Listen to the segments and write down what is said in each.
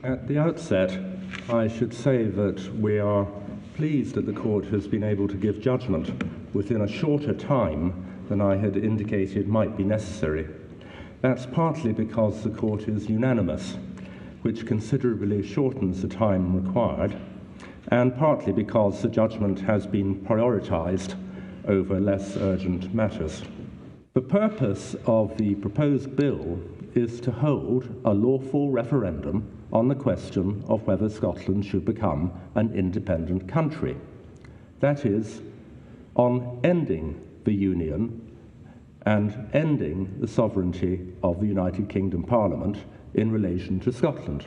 At the outset, I should say that we are pleased that the Court has been able to give judgment within a shorter time than I had indicated might be necessary. That's partly because the Court is unanimous, which considerably shortens the time required, and partly because the judgment has been prioritised over less urgent matters. The purpose of the proposed bill is to hold a lawful referendum on the question of whether Scotland should become an independent country. That is, on ending the Union and ending the sovereignty of the United Kingdom Parliament in relation to Scotland.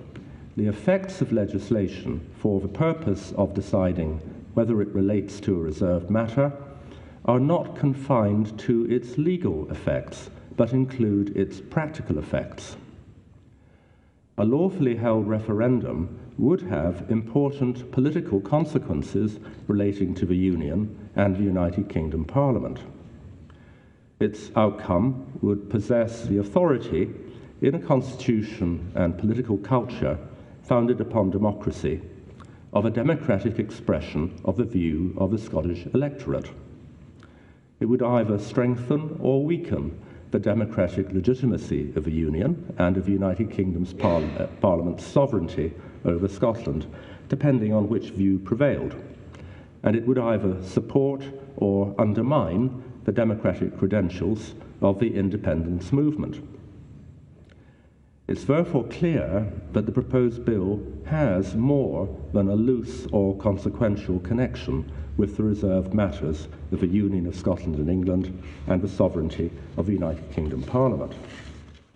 The effects of legislation for the purpose of deciding whether it relates to a reserved matter are not confined to its legal effects, but include its practical effects. A lawfully held referendum would have important political consequences relating to the Union and the United Kingdom Parliament. Its outcome would possess the authority in a constitution and political culture founded upon democracy of a democratic expression of the view of the Scottish electorate. It would either strengthen or weaken the democratic legitimacy of the Union and of the United Kingdom's Parliament's sovereignty over Scotland, depending on which view prevailed. And it would either support or undermine the democratic credentials of the independence movement. It's therefore clear that the proposed bill has more than a loose or consequential connection with the reserved matters of the Union of Scotland and England and the sovereignty of the United Kingdom Parliament.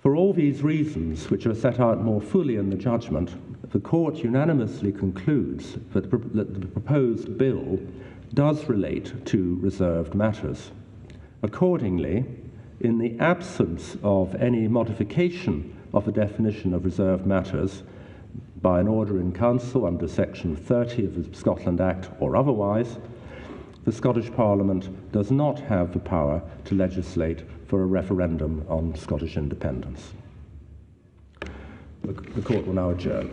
For all these reasons, which are set out more fully in the judgment, the Court unanimously concludes that the proposed bill does relate to reserved matters. Accordingly, in the absence of any modification of the definition of reserved matters by an order in Council under Section 30 of the Scotland Act or otherwise, the Scottish Parliament does not have the power to legislate for a referendum on Scottish independence. The Court will now adjourn.